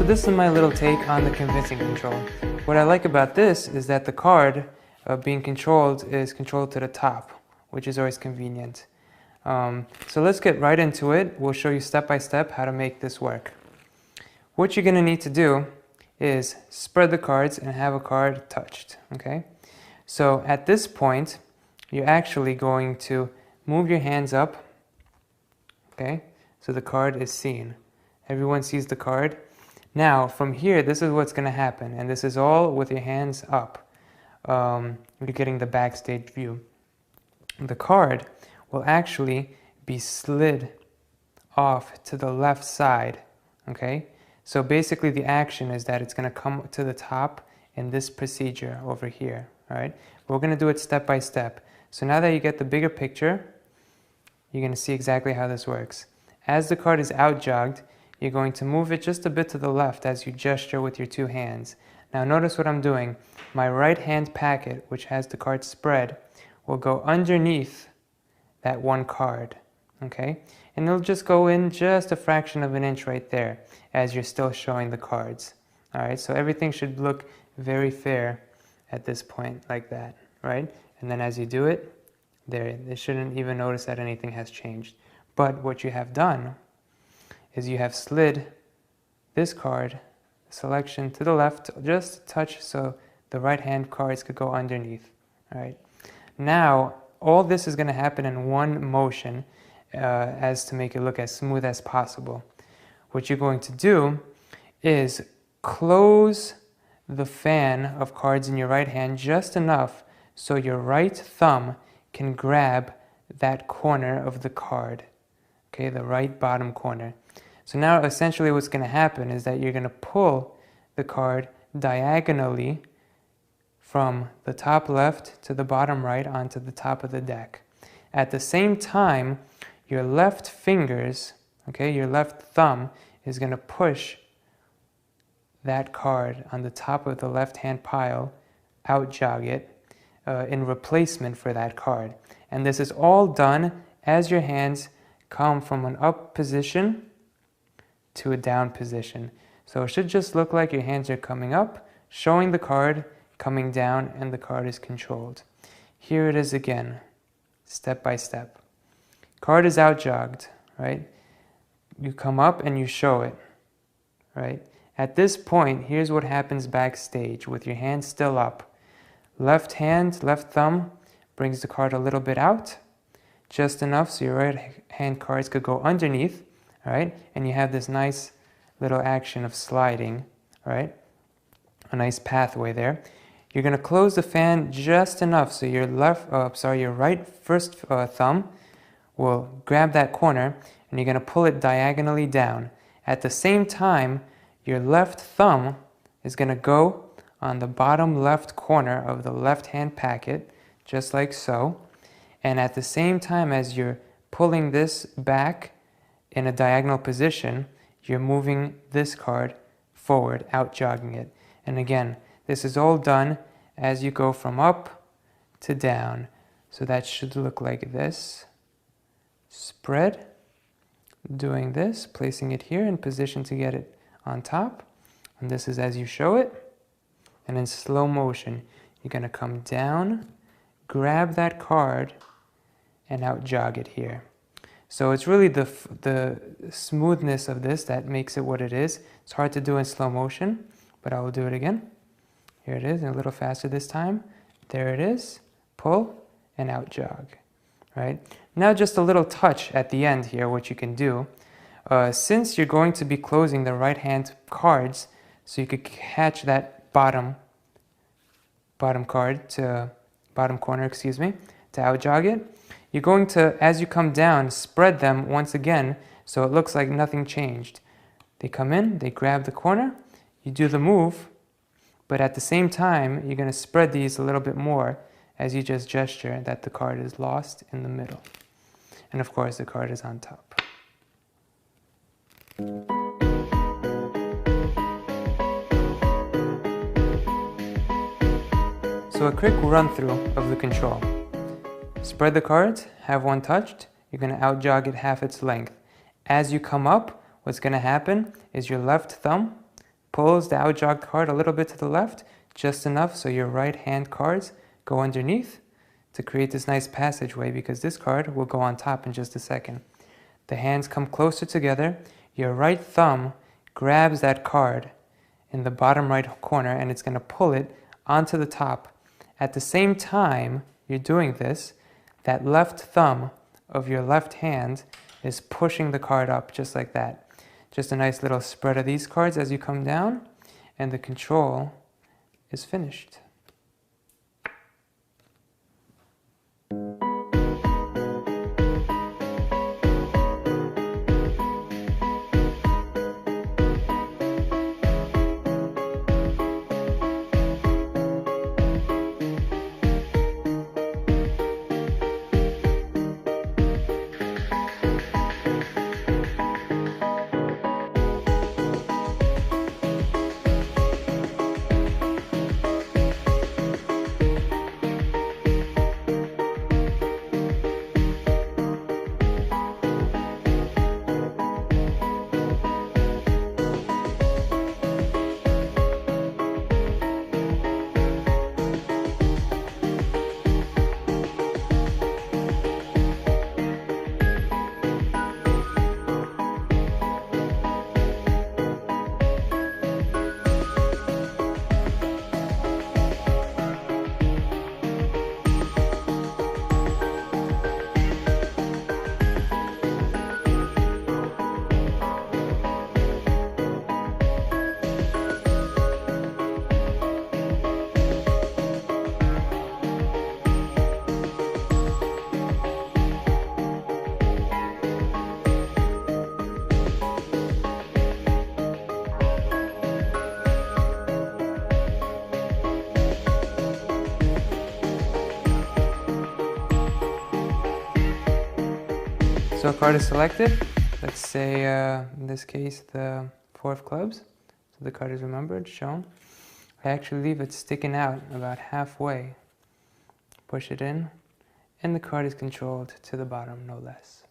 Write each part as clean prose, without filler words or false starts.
this is my little take on the convincing control. What I like about this is that the card being controlled is controlled to the top, which is always convenient. So let's get right into it. We'll show you step by step how to make this work. What you're going to need to do is spread the cards and have a card touched. Okay? So at this point, you're actually going to move your hands up. Okay? So the card is seen. Everyone sees the card. Now, from here, this is what's going to happen. And this is all with your hands up. You're getting the backstage view. The card will actually be slid off to the left side. Okay? So basically the action is that it's going to come to the top in this procedure over here. All right? We're going to do it step by step. So now that you get the bigger picture, you're going to see exactly how this works. As the card is out jogged, you're going to move it just a bit to the left as you gesture with your two hands. Now notice what I'm doing. My right hand packet, which has the card spread, will go underneath that one card. Okay? And it'll just go in just a fraction of an inch right there as you're still showing the cards. Alright, so everything should look very fair at this point like that, right? And then as you do it, they shouldn't even notice that anything has changed. But what you have done is you have slid this card selection to the left just a touch so the right hand cards could go underneath. All right. Now all this is going to happen in one motion as to make it look as smooth as possible. What you're going to do is close the fan of cards in your right hand just enough so your right thumb can grab that corner of the card. Okay, the right bottom corner. So now essentially what's going to happen is that you're going to pull the card diagonally from the top left to the bottom right onto the top of the deck. At the same time, your left fingers, okay, your left thumb is going to push that card on the top of the left hand pile, out jog it, in replacement for that card. And this is all done as your hands come from an up position to a down position. So it should just look like your hands are coming up, showing the card, coming down, and the card is controlled. Here it is again, step by step. Card is out jogged, right? You come up and you show it, right? At this point, here's what happens backstage with your hand still up. Left hand, left thumb brings the card a little bit out, just enough so your right hand cards could go underneath, all right? And you have this nice little action of sliding, right? A nice pathway there. You're going to close the fan just enough so your your right first thumb will grab that corner and you're going to pull it diagonally down. At the same time, your left thumb is going to go on the bottom left corner of the left hand packet, just like so. And at the same time as you're pulling this back in a diagonal position, you're moving this card forward, out jogging it. And again, this is all done as you go from up to down. So that should look like this. Spread, doing this, placing it here in position to get it on top. And this is as you show it. And in slow motion, you're going to come down, grab that card, and out jog it here. So it's really the smoothness of this that makes it what it is. It's hard to do in slow motion, but I will do it again. Here it is, and a little faster this time. There it is. Pull and out jog. Right? Now just a little touch at the end here, what you can do. Since you're going to be closing the right hand cards, so you could catch that bottom corner, to out jog it. You're going to, as you come down, spread them once again so it looks like nothing changed. They come in, they grab the corner, you do the move, but at the same time, you're going to spread these a little bit more as you just gesture that the card is lost in the middle. And of course, the card is on top. So a quick run through of the control. Spread the cards, have one touched, you're going to out jog it half its length. As you come up, what's going to happen is your left thumb pulls the outjogged card a little bit to the left, just enough so your right hand cards go underneath to create this nice passageway, because this card will go on top in just a second. The hands come closer together. Your right thumb grabs that card in the bottom right corner and it's going to pull it onto the top. At the same time you're doing this, that left thumb of your left hand is pushing the card up just like that. Just a nice little spread of these cards as you come down, and the control is finished. So a card is selected. Let's say, in this case, the 4 of clubs. So the card is remembered, shown. I actually leave it sticking out about halfway. Push it in, and the card is controlled to the bottom, no less.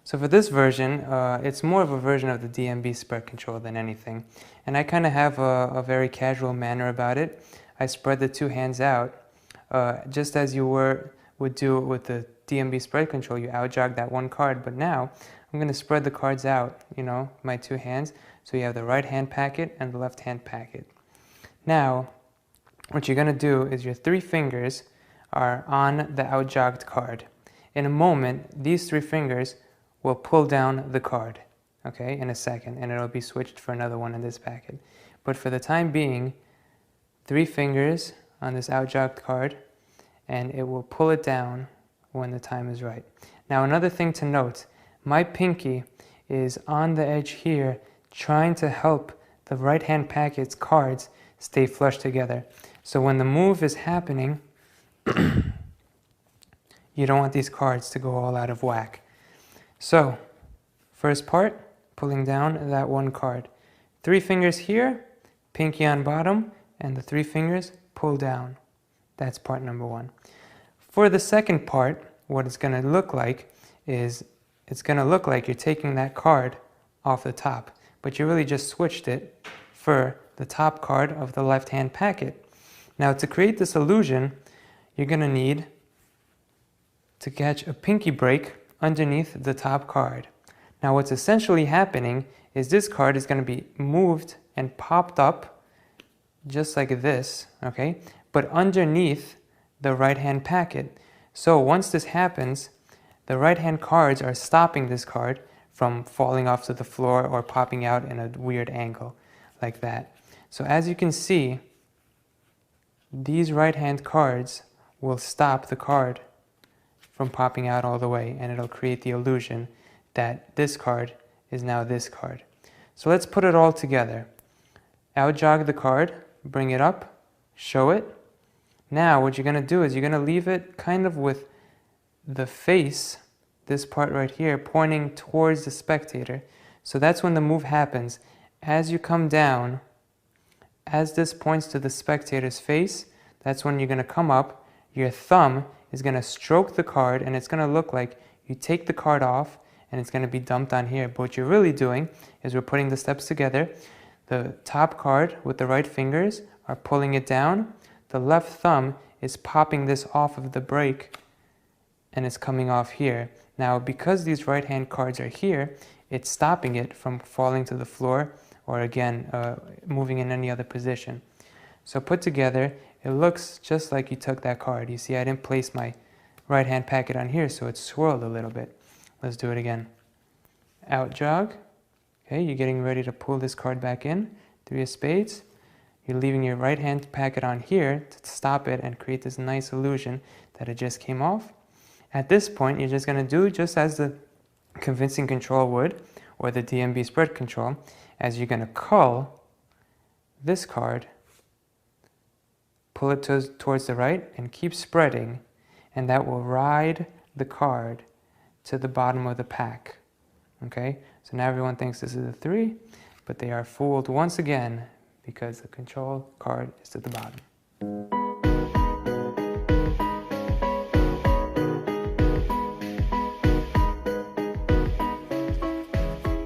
So for this version, it's more of a version of the DMB spread control than anything. And I kind of have a very casual manner about it. I spread the 2 hands out, just as you would do with the DMB spread control. You outjog that 1 card, but now I'm going to spread the cards out, my 2 hands, so you have the right hand packet and the left hand packet. Now, what you're going to do is your 3 fingers are on the outjogged card. In a moment, these 3 fingers will pull down the card, okay, in a second, and it'll be switched for another one in this packet. But for the time being, 3 fingers on this outjogged card, and it will pull it down when the time is right. Now, another thing to note, my pinky is on the edge here trying to help the right hand packet's cards stay flush together. So when the move is happening, you don't want these cards to go all out of whack. So, first part, pulling down that 1 card. 3 fingers here, pinky on bottom, and the 3 fingers pull down. That's part number 1. For the second part, what it's going to look like is it's going to look like you're taking that card off the top, but you really just switched it for the top card of the left hand packet. Now, to create this illusion, you're going to need to catch a pinky break underneath the top card. Now, what's essentially happening is this card is going to be moved and popped up just like this, okay, but underneath the right hand packet. So once this happens, the right hand cards are stopping this card from falling off to the floor or popping out in a weird angle like that. So as you can see, these right hand cards will stop the card from popping out all the way, and it'll create the illusion that this card is now this card. So let's put it all together. Outjog the card, bring it up, show it. Now what you're going to do is you're going to leave it kind of with the face, this part right here, pointing towards the spectator. So that's when the move happens. As you come down, as this points to the spectator's face, that's when you're going to come up. Your thumb is going to stroke the card, and it's going to look like you take the card off and it's going to be dumped on here. But what you're really doing is we're putting the steps together. The top card with the right fingers are pulling it down. The left thumb is popping this off of the break and it's coming off here. Now, because these right hand cards are here, it's stopping it from falling to the floor or again, moving in any other position. So put together, it looks just like you took that card. You see, I didn't place my right hand packet on here, so it's swirled a little bit. Let's do it again. Out jog. Okay, you're getting ready to pull this card back in. 3 of spades. You're leaving your right hand packet on here to stop it and create this nice illusion that it just came off. At this point, you're just going to do just as the convincing control would, or the DMB spread control, as you're going to cull this card, pull it towards the right, and keep spreading, and that will ride the card to the bottom of the pack. Okay, so now everyone thinks this is a 3, but they are fooled once again because the control card is to the bottom.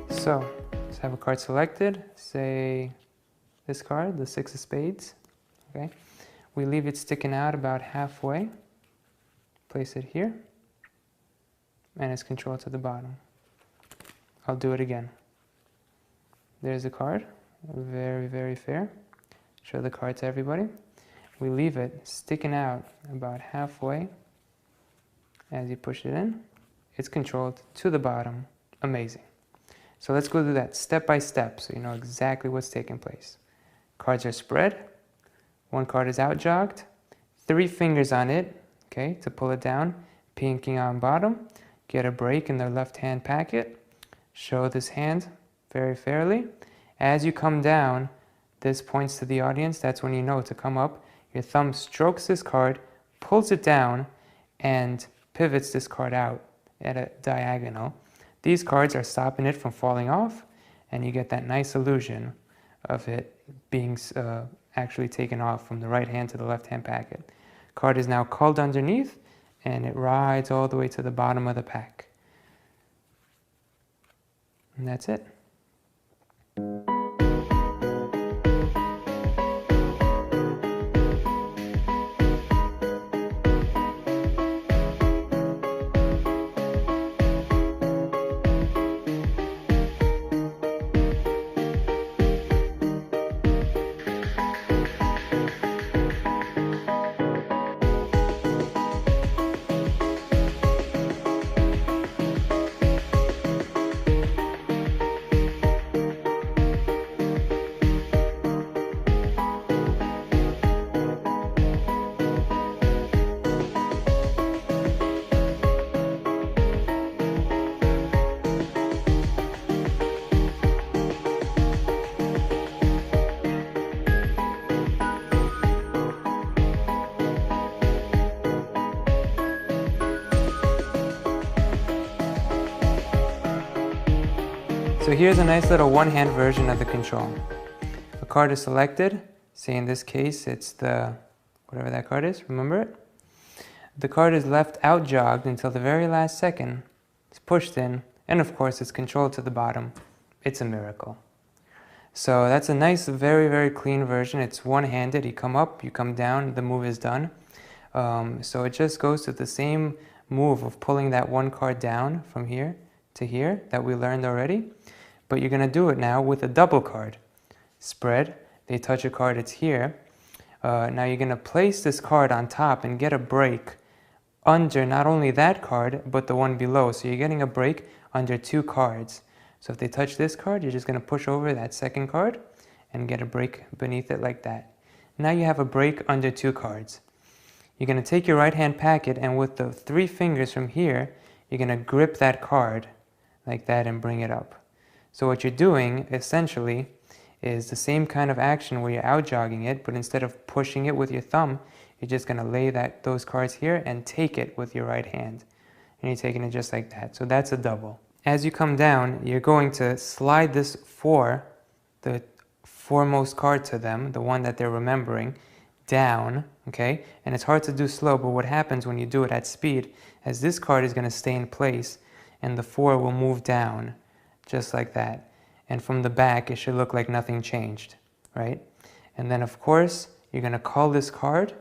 So, let's have a card selected, say this card, the 6 of spades. Okay, we leave it sticking out about halfway, place it here, and it's controlled to the bottom. I'll do it again. There's the card, very, very fair. Show the card to everybody. We leave it sticking out about halfway. As you push it in, it's controlled to the bottom. Amazing. So let's go through that step by step so you know exactly what's taking place. Cards are spread. 1 card is out jogged. 3 fingers on it, okay, to pull it down. Pinky on bottom. Get a break in their left hand packet. Show this hand very fairly. As you come down, this points to the audience. That's when you know to come up. Your thumb strokes this card, pulls it down, and pivots this card out at a diagonal. These cards are stopping it from falling off, and you get that nice illusion of it being actually taken off from the right hand to the left hand packet. Card is now culled underneath, and it rides all the way to the bottom of the pack. And that's it. So here's a nice little one-hand version of the control. A card is selected, say in this case it's the, whatever that card is, remember it? The card is left out jogged until the very last second, it's pushed in, and of course it's controlled to the bottom. It's a miracle. So that's a nice, very, very clean version. It's one-handed, you come up, you come down, the move is done. So it just goes to the same move of pulling that 1 card down from here to here that we learned already. But you're going to do it now with a double card. Spread, they touch a card, it's here. Now you're going to place this card on top and get a break under not only that card, but the one below. So you're getting a break under 2 cards. So if they touch this card, you're just going to push over that second card and get a break beneath it like that. Now you have a break under 2 cards. You're going to take your right hand packet and with the 3 fingers from here, you're going to grip that card like that and bring it up. So what you're doing essentially is the same kind of action where you're out jogging it, but instead of pushing it with your thumb, you're just going to lay those cards here and take it with your right hand. And you're taking it just like that. So that's a double. As you come down, you're going to slide this 4, the foremost card to them, the one that they're remembering, down, okay? And it's hard to do slow, but what happens when you do it at speed is this card is going to stay in place and the 4 will move down just like that. and from the back it should look like nothing changed, right? And then of course you're going to call this card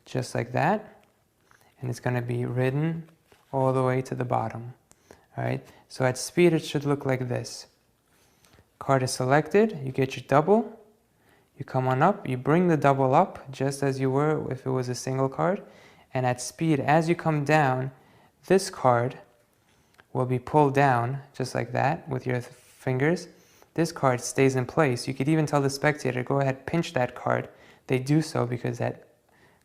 just like that, and it's going to be written all the way to the bottom. All right, so at speed it should look like this. Card is selected, you get your double, you come on up, you bring the double up just as you were if it was a single card, and at speed as you come down, this card will be pulled down just like that with your fingers. This card stays in place. You could even tell the spectator, go ahead, pinch that card. They do so because that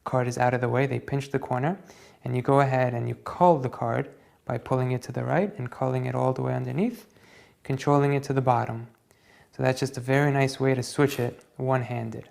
card is out of the way. They pinch the corner, and you go ahead and you cull the card by pulling it to the right and culling it all the way underneath, controlling it to the bottom. So that's just a very nice way to switch it one-handed.